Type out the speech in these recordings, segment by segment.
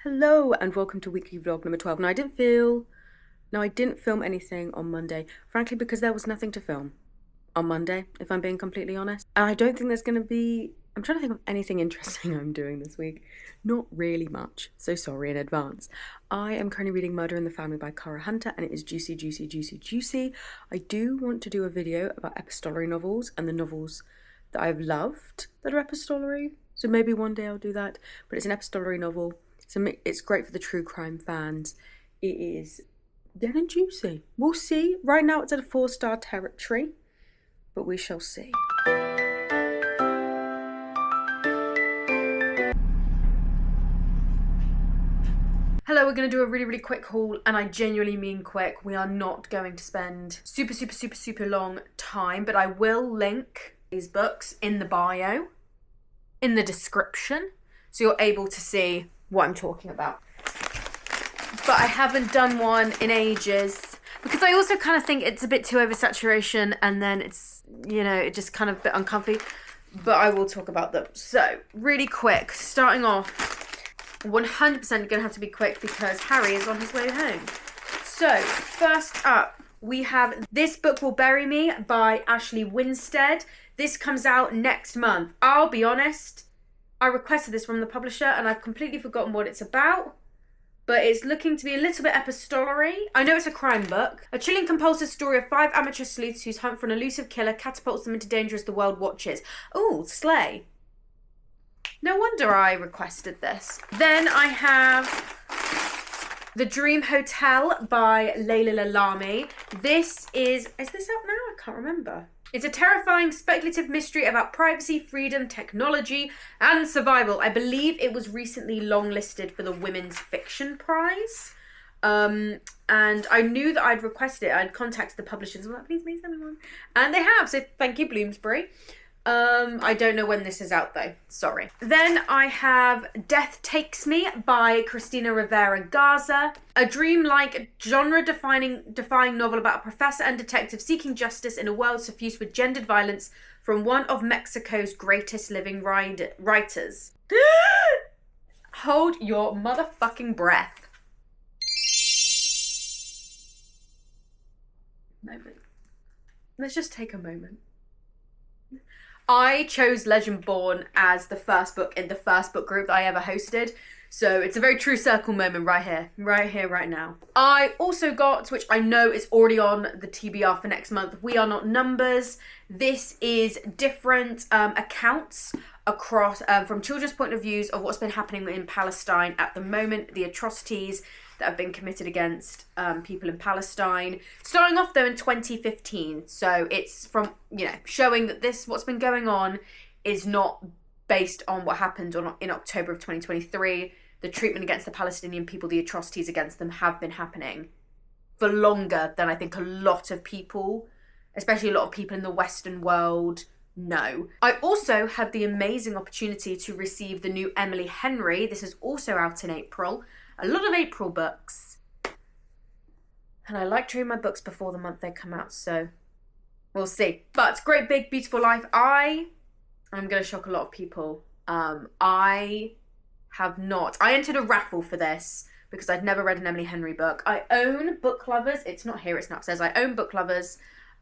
Hello and welcome to weekly vlog number 12. Now I didn't film anything on Monday, frankly because there was nothing to film on Monday, if I'm being completely honest. And I don't think there's going to be, I'm trying to think of anything interesting I'm doing this week. Not really much, so sorry in advance. I am currently reading Murder in the Family by Cara Hunter and it is juicy, juicy, juicy, juicy. I do want to do a video about epistolary novels and the novels that I've loved that are epistolary. So maybe one day I'll do that, but it's an epistolary novel. So it's great for the true crime fans. It is then and juicy. We'll see. Right now it's at a 4-star territory, but we shall see. Hello, we're going to do a really quick haul, and I genuinely mean quick. We are not going to spend super long time, but I will link these books in the bio, in the description, so you're able to see what I'm talking about. But I haven't done one in ages because I also kind of think it's a bit too oversaturation and then it's, you know, it just kind of a bit uncomfy, but I will talk about them. So really quick, starting off, 100% gonna have to be quick because Harry is on his way home. So first up, we have This Book Will Bury Me by Ashley Winstead. This comes out next month. I'll be honest, I requested this from the publisher and I've completely forgotten what it's about, but it's looking to be a little bit epistolary. I know it's a crime book. A chilling, compulsive story of 5 amateur sleuths whose hunt for an elusive killer catapults them into danger as the world watches. Ooh, slay. No wonder I requested this. Then I have The Dream Hotel by Layla Lalami. This is this out now? I can't remember. It's a terrifying speculative mystery about privacy, freedom, technology, and survival. I believe it was recently longlisted for the Women's Fiction Prize. And I knew that I'd requested it. I'd contacted the publishers and was like, please send me one. And they have, so thank you, Bloomsbury. I don't know when this is out though, sorry. Then I have Death Takes Me by Cristina Rivera Garza. A dreamlike, genre-defying novel about a professor and detective seeking justice in a world suffused with gendered violence from one of Mexico's greatest living writers. Hold your motherfucking breath. Moment. Let's just take a moment. I chose Legendborn as the first book in the first book group that I ever hosted. So it's a very true circle moment right here, right now. I also got, which I know is already on the TBR for next month, We Are Not Numbers. This is different accounts across from children's point of views of what's been happening in Palestine at the moment, the atrocities that have been committed against people in Palestine. Starting off though in 2015, so it's from, you know, showing that what's been going on is not based on what happened in October of 2023. The treatment against the Palestinian people, the atrocities against them have been happening for longer than I think a lot of people, especially a lot of people in the Western world, know. I also had the amazing opportunity to receive the new Emily Henry. This is also out in April. A lot of April books. And I like to read my books before the month they come out, so we'll see. But Great Big Beautiful Life, I'm going to shock a lot of people. I entered a raffle for this because I'd never read an Emily Henry book. I own Book Lovers. It's not here, it's not upstairs. I own Book Lovers,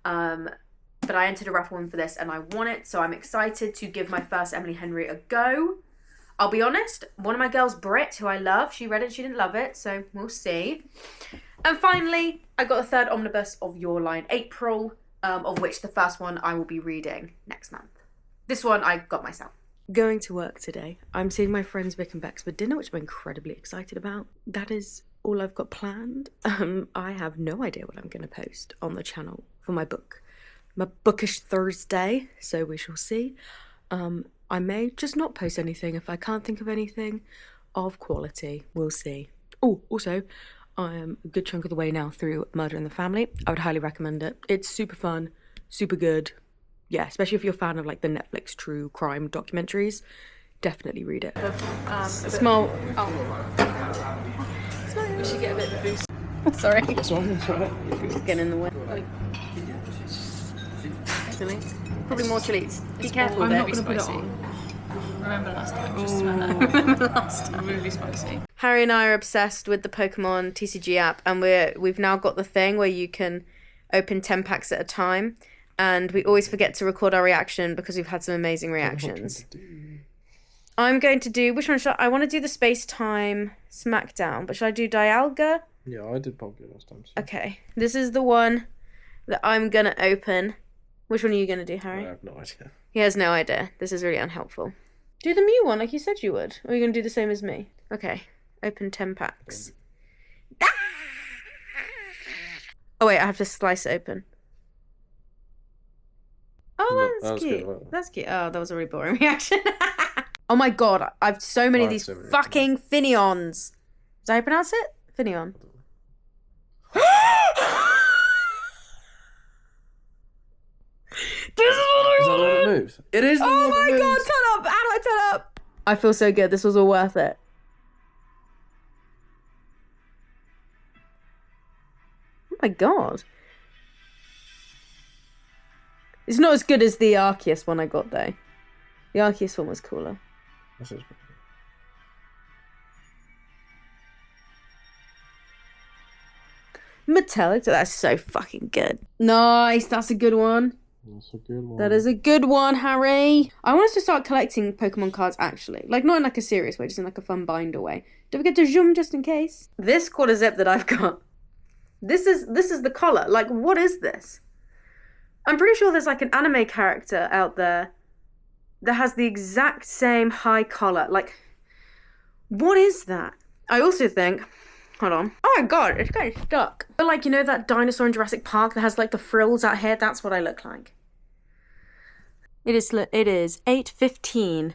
but I entered a raffle in for this and I won it, so I'm excited to give my first Emily Henry a go. I'll be honest, one of my girls, Britt, who I love, she read it, she didn't love it, so we'll see. And finally, I got the third omnibus of Your Line April, of which the first one I will be reading next month. This one I got myself. Going to work today. I'm seeing my friends Vic and Bex for dinner, which I'm incredibly excited about. That is all I've got planned. I have no idea what I'm going to post on the channel for my book. My Bookish Thursday, so we shall see. I may just not post anything if I can't think of anything of quality. We'll see. Oh, also, I am a good chunk of the way now through Murder in the Family. I would highly recommend it. It's super fun, super good. Yeah, especially if you're a fan of like the Netflix true crime documentaries. Definitely read it. Small. Oh. We should get a bit of a boost. Sorry. That's all right. Get in the way. Chili. Probably more chilies. Be careful. I'm not going to put it on. Remember last time? Just smell that. Remember last time? Really spicy. Harry and I are obsessed with the Pokemon TCG app, and we've now got the thing where you can open 10 packs at a time, and we always forget to record our reaction because we've had some amazing reactions. I'm going to do, which one should I want to do the Space-Time Smackdown, but should I do Dialga? Yeah, I did Pokemon last time. So. Okay, this is the one that I'm going to open. Which one are you going to do, Harry? I have no idea. He has no idea. This is really unhelpful. Do the Mew one like you said you would. Or are you going to do the same as me? Okay, open 10 packs. Oh wait, I have to slice it open. Oh, that's cute. Good. That's cute. Oh, that was a really boring reaction. Oh my god, I've so many of these fucking Finneons. Did I pronounce it? Finneon. This is what I wanted. Is that what it moves? It is. Oh my god, turn up! How do I turn up? I feel so good. This was all worth it. Oh my god. It's not as good as the Arceus one I got though. The Arceus one was cooler. This is pretty good. Metallic, that's so fucking good. Nice, that's a good one. That's a good one. That is a good one, Harry. I want us to start collecting Pokemon cards actually. Like not in like a serious way, just in like a fun binder way. Don't forget to zoom just in case. This quarter zip that I've got. This is the collar. Like what is this? I'm pretty sure there's like an anime character out there that has the exact same high collar. Like, what is that? I also think, hold on. Oh my god, it's kind of stuck. But like, you know that dinosaur in Jurassic Park that has like the frills out here? That's what I look like. It is 8:15.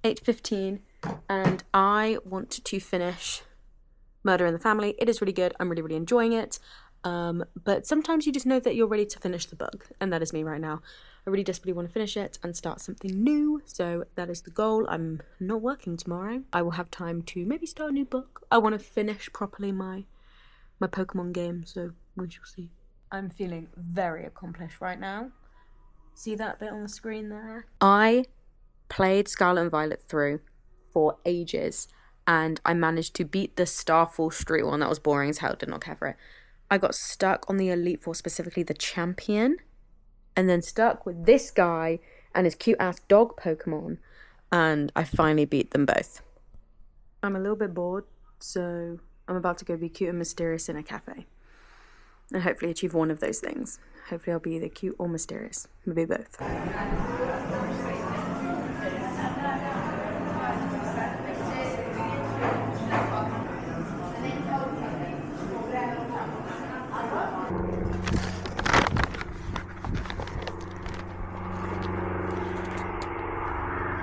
8:15. And I want to finish Murder in the Family. It is really good. I'm really, really enjoying it. But sometimes you just know that you're ready to finish the book. And that is me right now. I really desperately want to finish it and start something new. So that is the goal. I'm not working tomorrow. I will have time to maybe start a new book. I want to finish properly my Pokemon game. So we shall see. I'm feeling very accomplished right now. See that bit on the screen there? I played Scarlet and Violet through for ages. And I managed to beat the Starfall Street one. That was boring as hell. Did not care for it. I got stuck on the Elite Four, specifically the Champion. And then stuck with this guy and his cute-ass dog Pokemon. And I finally beat them both. I'm a little bit bored, so I'm about to go be cute and mysterious in a cafe. And hopefully achieve one of those things. Hopefully I'll be either cute or mysterious. Maybe both.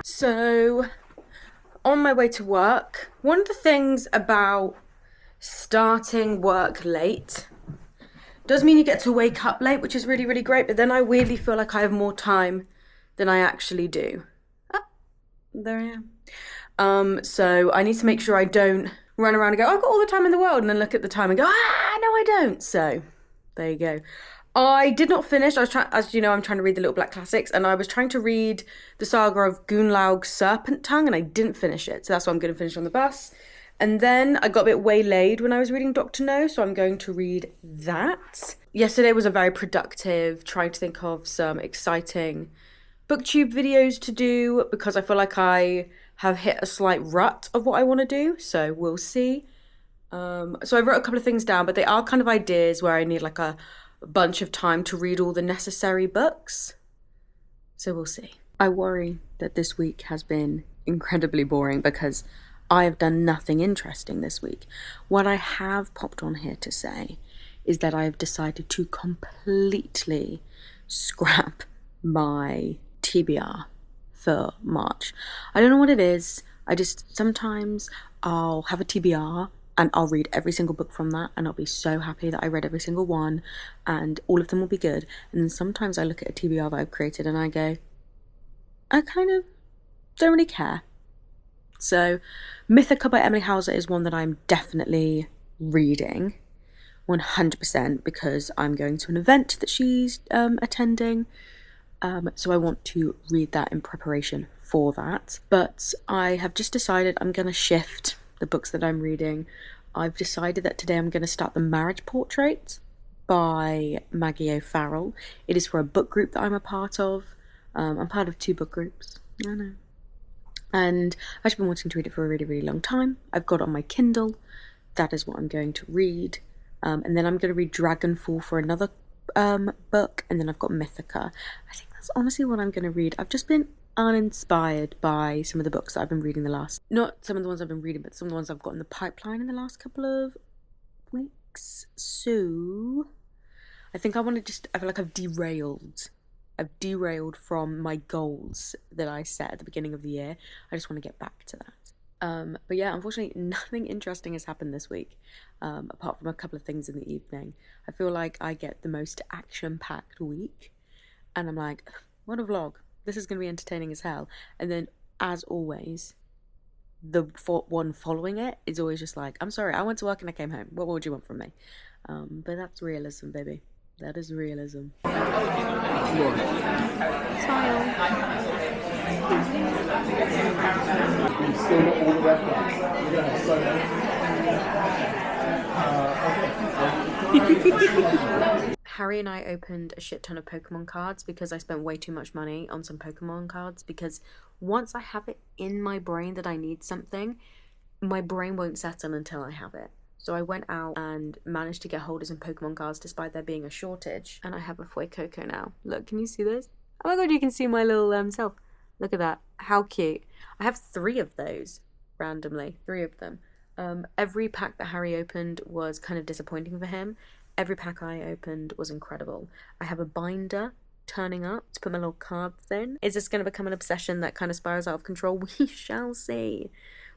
So, on my way to work, one of the things about starting work late does mean you get to wake up late, which is really, really great, but then I weirdly feel like I have more time than I actually do. Ah, there I am. So I need to make sure I don't run around and go, I've got all the time in the world, and then look at the time and go, no, I don't. So, there you go. I did not finish. I was trying, as you know, I'm trying to read the Little Black Classics, and I was trying to read the saga of Gunlaug's Serpent Tongue, and I didn't finish it. So that's what I'm going to finish on the bus. And then I got a bit waylaid when I was reading Dr. No, so I'm going to read that. Yesterday was a very productive, trying to think of some exciting booktube videos to do, because I feel like I have hit a slight rut of what I want to do, so we'll see. So I wrote a couple of things down, but they are kind of ideas where I need like a bunch of time to read all the necessary books. So we'll see. I worry that this week has been incredibly boring because I have done nothing interesting this week. What I have popped on here to say is that I have decided to completely scrap my TBR for March. I don't know what it is. Sometimes I'll have a TBR and I'll read every single book from that, and I'll be so happy that I read every single one, and all of them will be good. And then sometimes I look at a TBR that I've created and I go, I kind of don't really care. So, Mythica by Emily Hauser is one that I'm definitely reading, 100%, because I'm going to an event that she's attending. So I want to read that in preparation for that. But I have just decided I'm going to shift the books that I'm reading, I've decided that today I'm going to start The Marriage Portrait by Maggie O'Farrell. It is for a book group that I'm a part of. I'm part of 2 book groups. I know. And I've actually been wanting to read it for a really, really long time. I've got it on my Kindle. That is what I'm going to read. And then I'm going to read Dragonfall for another book. And then I've got Mythica. I think that's honestly what I'm going to read. I've just been uninspired by some of the books that I've been reading not some of the ones I've been reading, but some of the ones I've got in the pipeline in the last couple of weeks. So I think I feel like I've derailed from my goals that I set at the beginning of the year. I just want to get back to that. But yeah, unfortunately, nothing interesting has happened this week, apart from a couple of things in the evening. I feel like I get the most action-packed week, and I'm like, what a vlog. This is going to be entertaining as hell. And then, as always, the one following it is always just like, I'm sorry, I went to work and I came home. What would you want from me? But that's realism, baby. That is realism. Smile. Harry and I opened a shit ton of Pokemon cards because I spent way too much money on some Pokemon cards, because once I have it in my brain that I need something, my brain won't settle until I have it. So I went out and managed to get hold of some Pokemon cards despite there being a shortage. And I have a Fuecoco now. Look, can you see this? Oh my god, you can see my little self. Look at that. How cute. I have 3 of those, randomly. 3 of them. Every pack that Harry opened was kind of disappointing for him. Every pack I opened was incredible. I have a binder turning up to put my little cards in. Is this going to become an obsession that kind of spirals out of control? We shall see.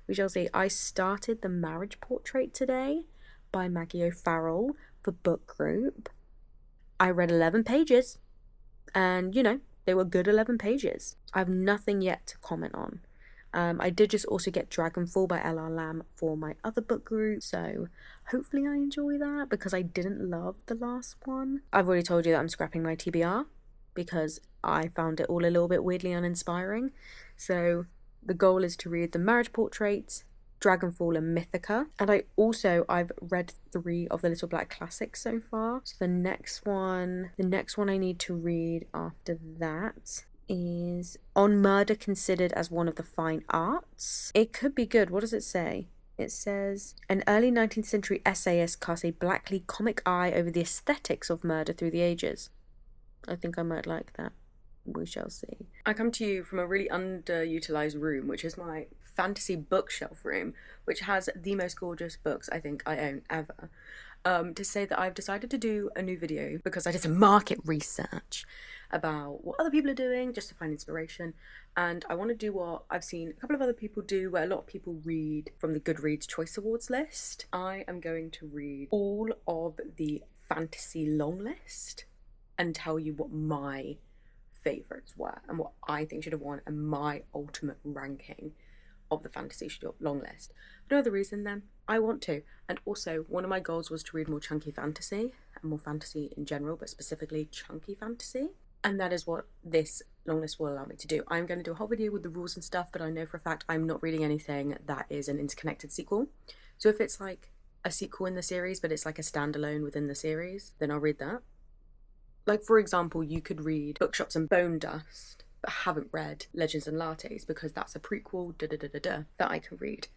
We shall see. I started The Marriage Portrait today by Maggie O'Farrell for book group. I read 11 pages, and you know, they were good 11 pages. I have nothing yet to comment on. I did just also get Dragonfall by L.R. Lamb for my other book group, so hopefully I enjoy that, because I didn't love the last one. I've already told you that I'm scrapping my TBR because I found it all a little bit weirdly uninspiring. So the goal is to read The Marriage Portrait, Dragonfall and Mythica. And I've read 3 of the Little Black Classics so far. So the next one I need to read after that is On Murder Considered as One of the Fine Arts. It could be good. What does it say? It says, an early 19th century essayist cast a blackly comic eye over the aesthetics of murder through the ages. I think I might like that. We shall see. I come to you from a really underutilized room, which is my fantasy bookshelf room, which has the most gorgeous books I think I own ever. To say that I've decided to do a new video because I did some market research about what other people are doing just to find inspiration, and I want to do what I've seen a couple of other people do, where a lot of people read from the Goodreads Choice Awards list. I am going to read all of the fantasy long list and tell you what my favourites were and what I think should have won, and my ultimate ranking of the fantasy long list. For no other reason than I want to. And also, one of my goals was to read more chunky fantasy, and more fantasy in general, but specifically chunky fantasy. And that is what this long list will allow me to do. I'm going to do a whole video with the rules and stuff, but I know for a fact I'm not reading anything that is an interconnected sequel. So if it's like a sequel in the series, but it's like a standalone within the series, then I'll read that. Like, for example, you could read Bookshops and Bone Dust, but haven't read Legends and Lattes, because that's a prequel, that I can read.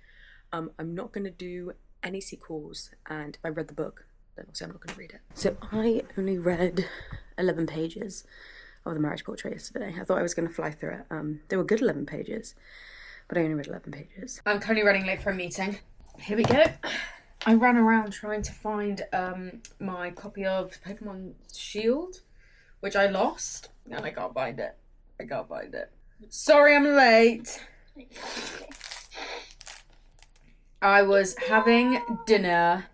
I'm not going to do any sequels, and if I read the book, then obviously I'm not going to read it. So I only read 11 pages of The Marriage Portrait yesterday. I thought I was going to fly through it. They were good 11 pages, but I only read 11 pages. I'm currently running late for a meeting. Here we go. I ran around trying to find my copy of Pokemon Shield, which I lost, and I can't find it. Sorry I'm late. I was having dinner